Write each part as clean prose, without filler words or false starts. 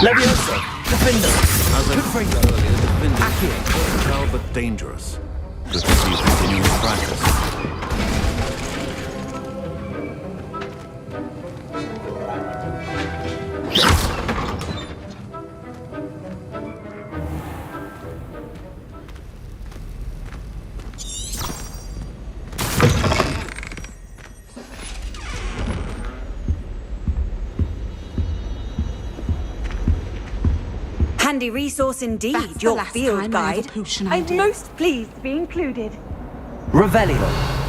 Levioso! Defender! As I said earlier, defending well but dangerous. Good to see you continuing to practice. Handy resource indeed, That's your the last field time I have a guide. potion I'm idea. most pleased to be included. Revelio!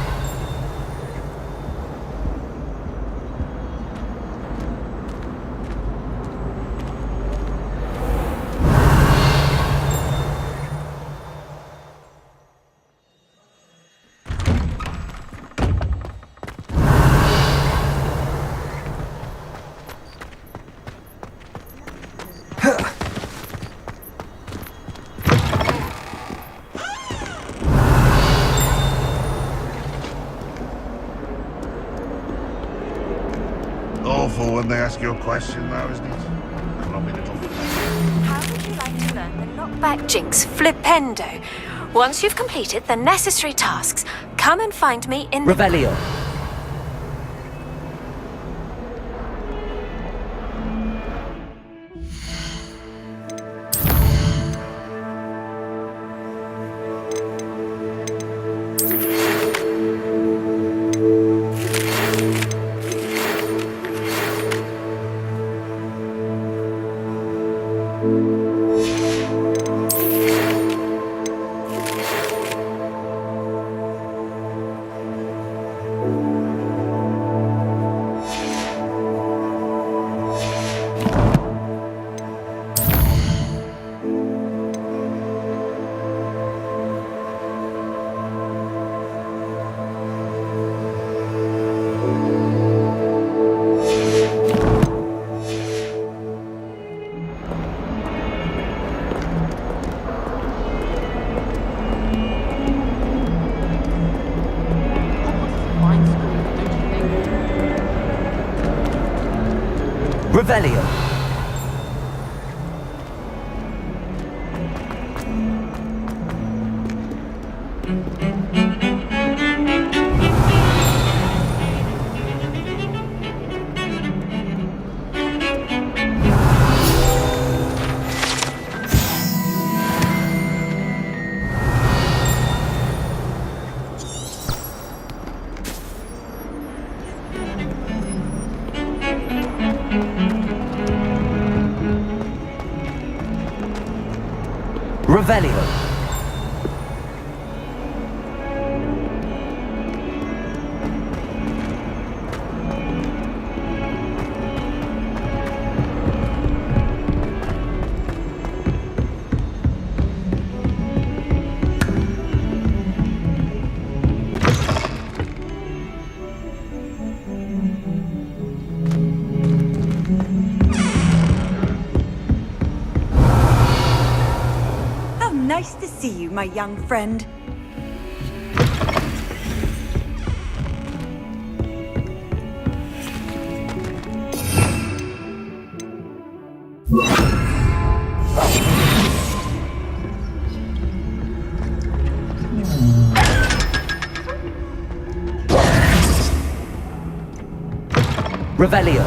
Awful when they ask you a question, though, isn't it? Clumsy little. How would you like to learn the knockback jinx flipendo? Once you've completed the necessary tasks, come and find me in the... Revelio! Revelio! Revelio! Nice to see you, my young friend. Revelio!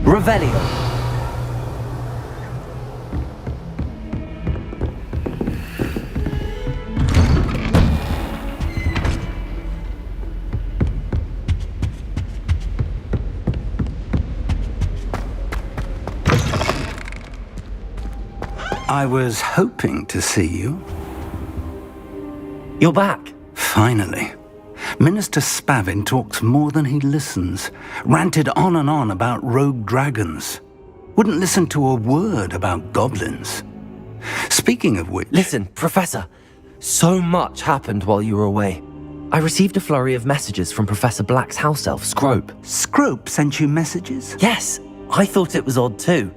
Revelio! I was hoping to see you. You're back. Finally. Minister Spavin talks more than he listens. Ranted on and on about rogue dragons. Wouldn't listen to a word about goblins. Speaking of which... Listen, Professor. So much happened while you were away. I received a flurry of messages from Professor Black's house elf, Scrope. Scrope sent you messages? Yes, I thought it was odd too.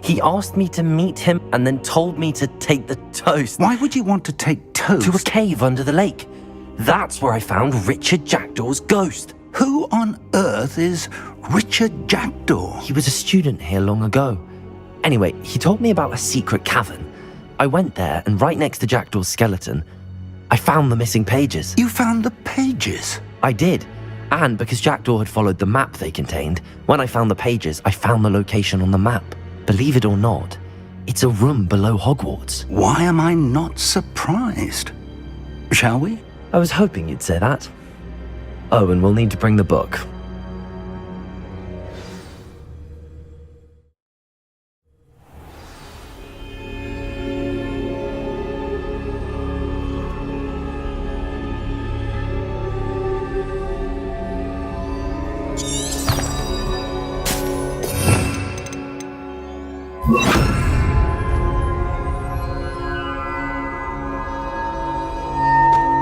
He asked me to meet him and then told me to take the toast. Why would you want to take toast? To a cave under the lake. That's where I found Richard Jackdaw's ghost. Who on earth is Richard Jackdaw? He was a student here long ago. Anyway, he told me about a secret cavern. I went there, and right next to Jackdaw's skeleton, I found the missing pages. You found the pages? I did. And because Jackdaw had followed the map they contained, when I found the pages, I found the location on the map. Believe it or not, it's a room below Hogwarts. Why am I not surprised? Shall we? I was hoping you'd say that. Oh, and we'll need to bring the book.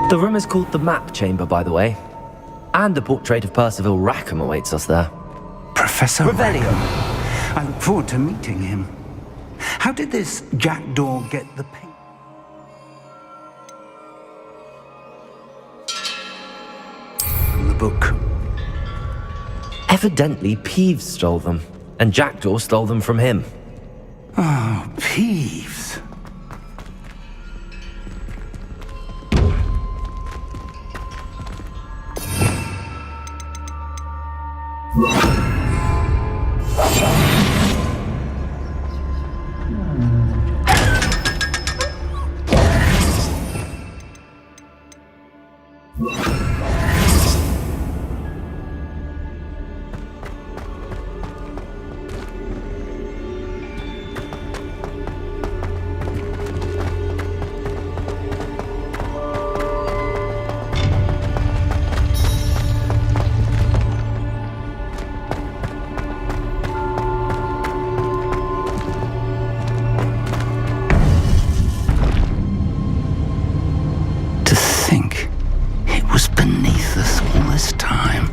The room is called the Map Chamber, by the way. And a portrait of Percival Rackham awaits us there. Professor Revelio. Rackham. I look forward to meeting him. How did this Jackdaw get the paint? From the book. Evidently, Peeves stole them, and Jackdaw stole them from him. Oh, Peeves. Beneath us all this time.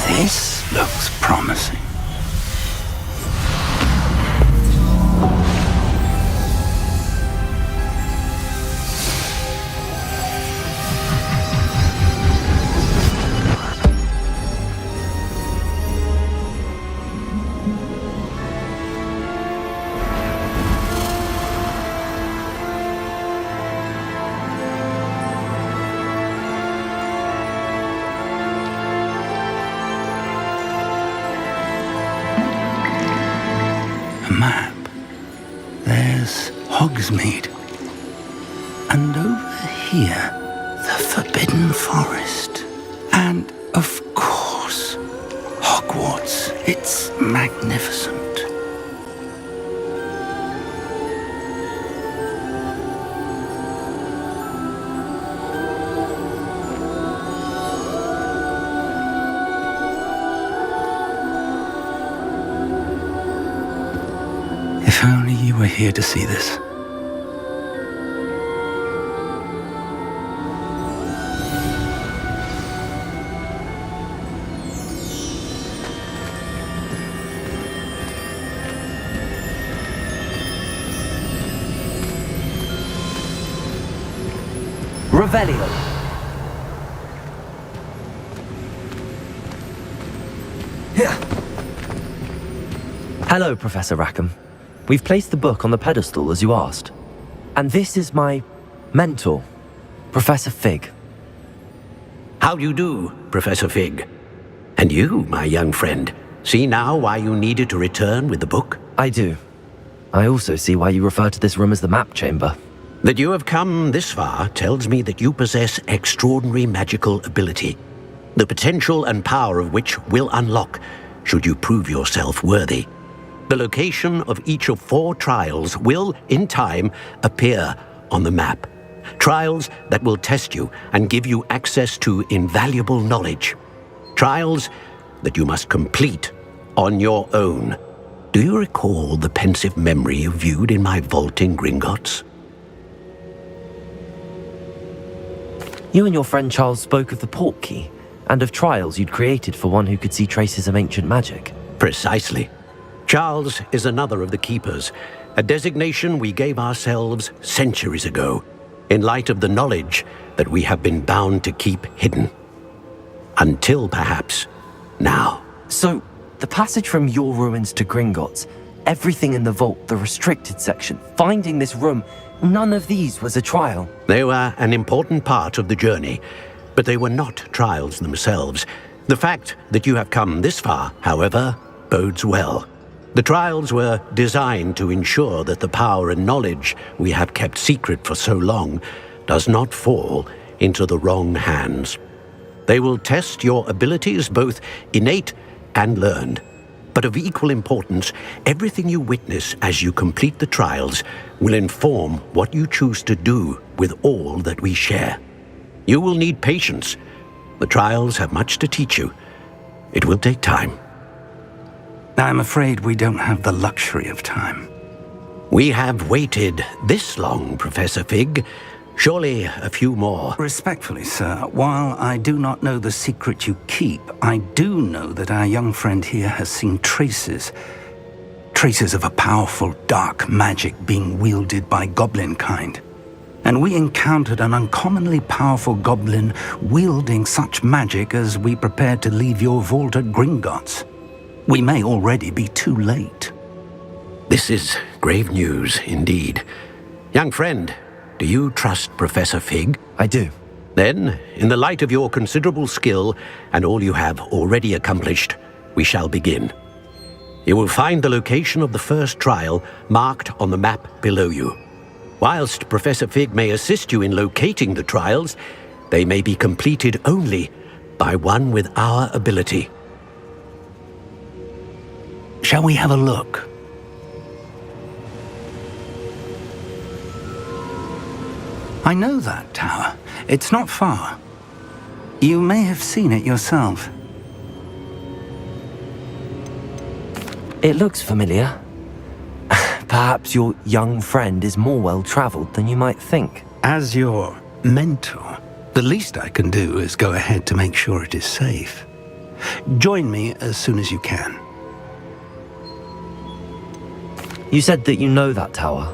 This looks promising. Map. There's Hogsmeade. And over here, the Forbidden Forest. And, of course, Hogwarts. It's magnificent. If only you were here to see this. Revelio. Hello, Professor Rackham. We've placed the book on the pedestal as you asked. And this is my mentor, Professor Fig. How do you do, Professor Fig? And you, my young friend, see now why you needed to return with the book? I do. I also see why you refer to this room as the Map Chamber. That you have come this far tells me that you possess extraordinary magical ability, the potential and power of which will unlock should you prove yourself worthy. The location of each of 4 trials will, in time, appear on the map. Trials that will test you and give you access to invaluable knowledge. Trials that you must complete on your own. Do you recall the pensive memory you viewed in my vault in Gringotts? You and your friend Charles spoke of the port key, and of trials you'd created for one who could see traces of ancient magic. Precisely. Charles is another of the Keepers, a designation we gave ourselves centuries ago, in light of the knowledge that we have been bound to keep hidden. Until perhaps now. So, the passage from your ruins to Gringotts, everything in the vault, the restricted section, finding this room, none of these was a trial. They were an important part of the journey, but they were not trials themselves. The fact that you have come this far, however, bodes well. The trials were designed to ensure that the power and knowledge we have kept secret for so long does not fall into the wrong hands. They will test your abilities, both innate and learned. But of equal importance, everything you witness as you complete the trials will inform what you choose to do with all that we share. You will need patience. The trials have much to teach you. It will take time. I'm afraid we don't have the luxury of time. We have waited this long, Professor Fig. Surely a few more. Respectfully, sir, while I do not know the secret you keep, I do know that our young friend here has seen traces of a powerful dark magic being wielded by goblin kind. And we encountered an uncommonly powerful goblin wielding such magic as we prepared to leave your vault at Gringotts. We may already be too late. This is grave news indeed. Young friend, do you trust Professor Fig? I do. Then, in the light of your considerable skill and all you have already accomplished, we shall begin. You will find the location of the first trial marked on the map below you. Whilst Professor Fig may assist you in locating the trials, they may be completed only by one with our ability. Shall we have a look? I know that tower. It's not far. You may have seen it yourself. It looks familiar. Perhaps your young friend is more well-traveled than you might think. As your mentor, the least I can do is go ahead to make sure it is safe. Join me as soon as you can. You said that you know that tower.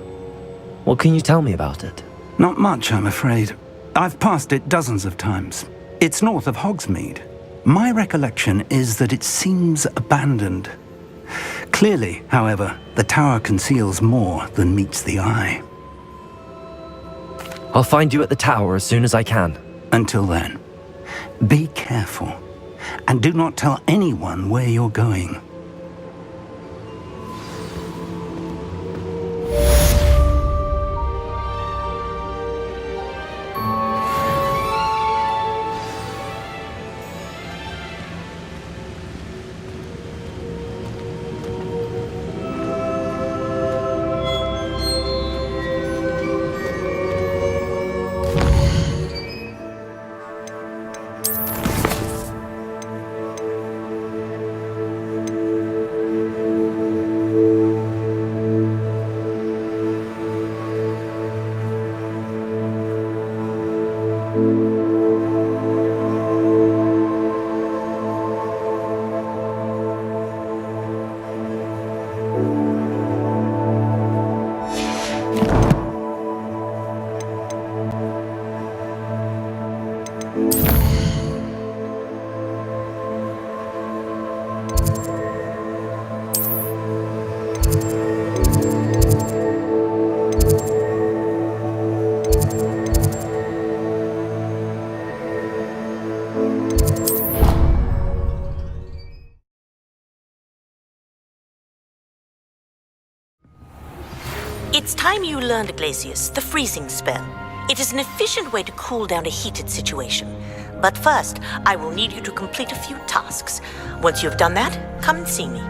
What can you tell me about it? Not much, I'm afraid. I've passed it dozens of times. It's north of Hogsmeade. My recollection is that it seems abandoned. Clearly, however, the tower conceals more than meets the eye. I'll find you at the tower as soon as I can. Until then, be careful, and do not tell anyone where you're going. It's time you learned, Glacius, the freezing spell. It is an efficient way to cool down a heated situation. But first, I will need you to complete a few tasks. Once you have done that, come and see me.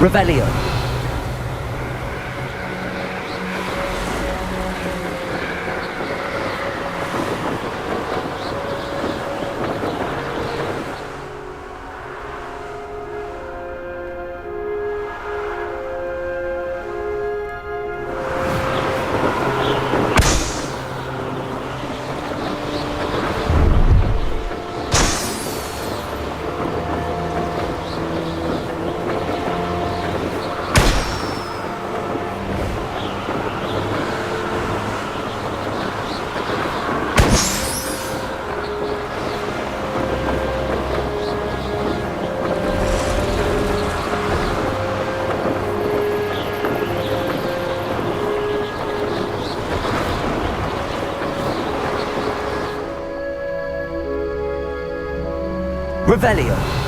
Revelio. Revelio.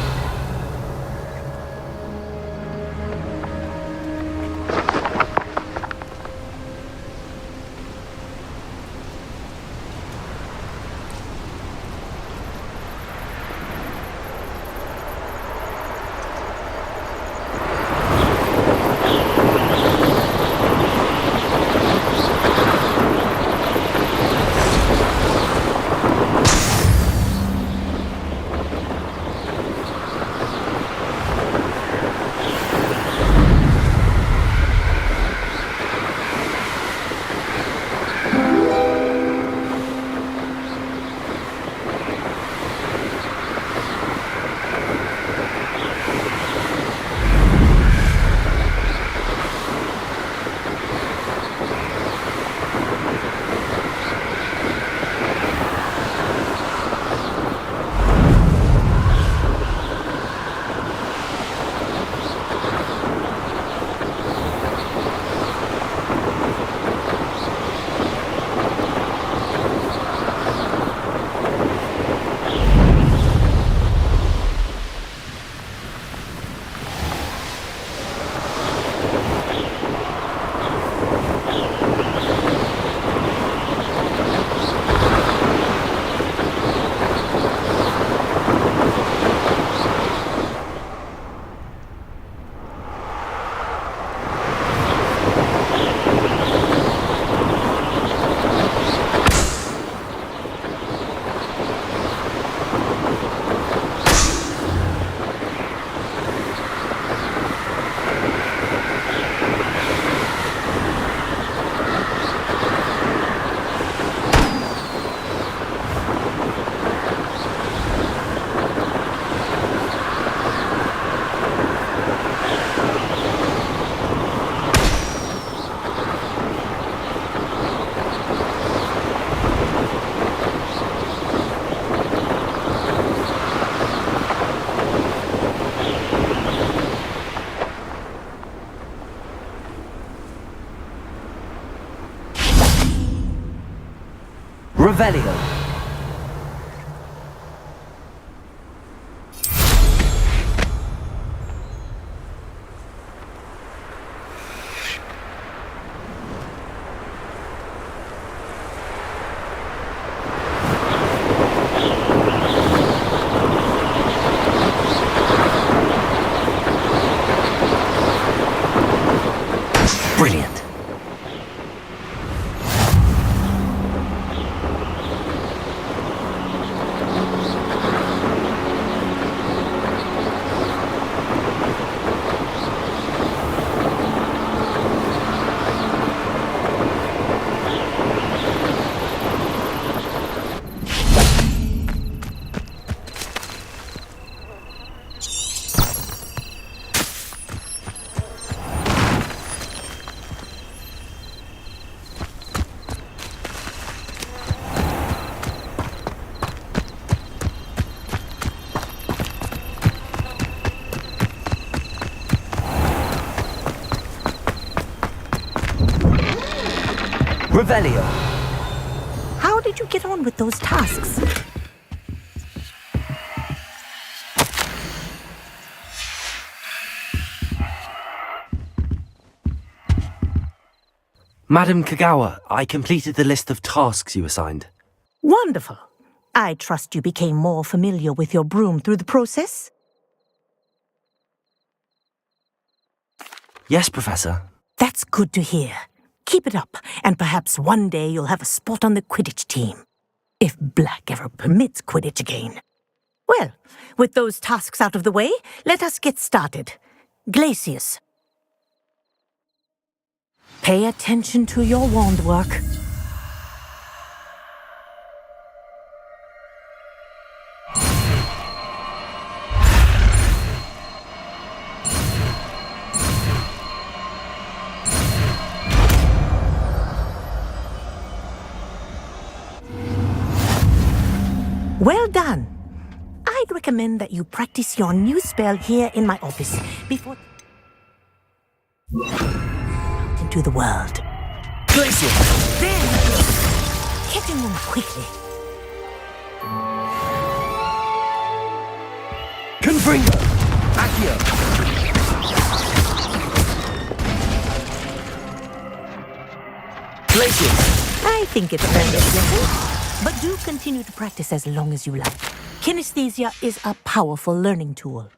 Revelio. Brilliant. Revelio. How did you get on with those tasks? Madam Kagawa, I completed the list of tasks you assigned. Wonderful. I trust you became more familiar with your broom through the process? Yes, Professor. That's good to hear. Keep it up, and perhaps one day you'll have a spot on the Quidditch team. If Black ever permits Quidditch again. Well, with those tasks out of the way, let us get started. Glacius. Pay attention to your wand work. Well done. I'd recommend that you practice your new spell here in my office before out into the world. Glacius. There you go. Hitting them quickly. Confringo. Accio. Glacius. I think it's fairly simple. But do continue to practice as long as you like. Kinesthesia is a powerful learning tool.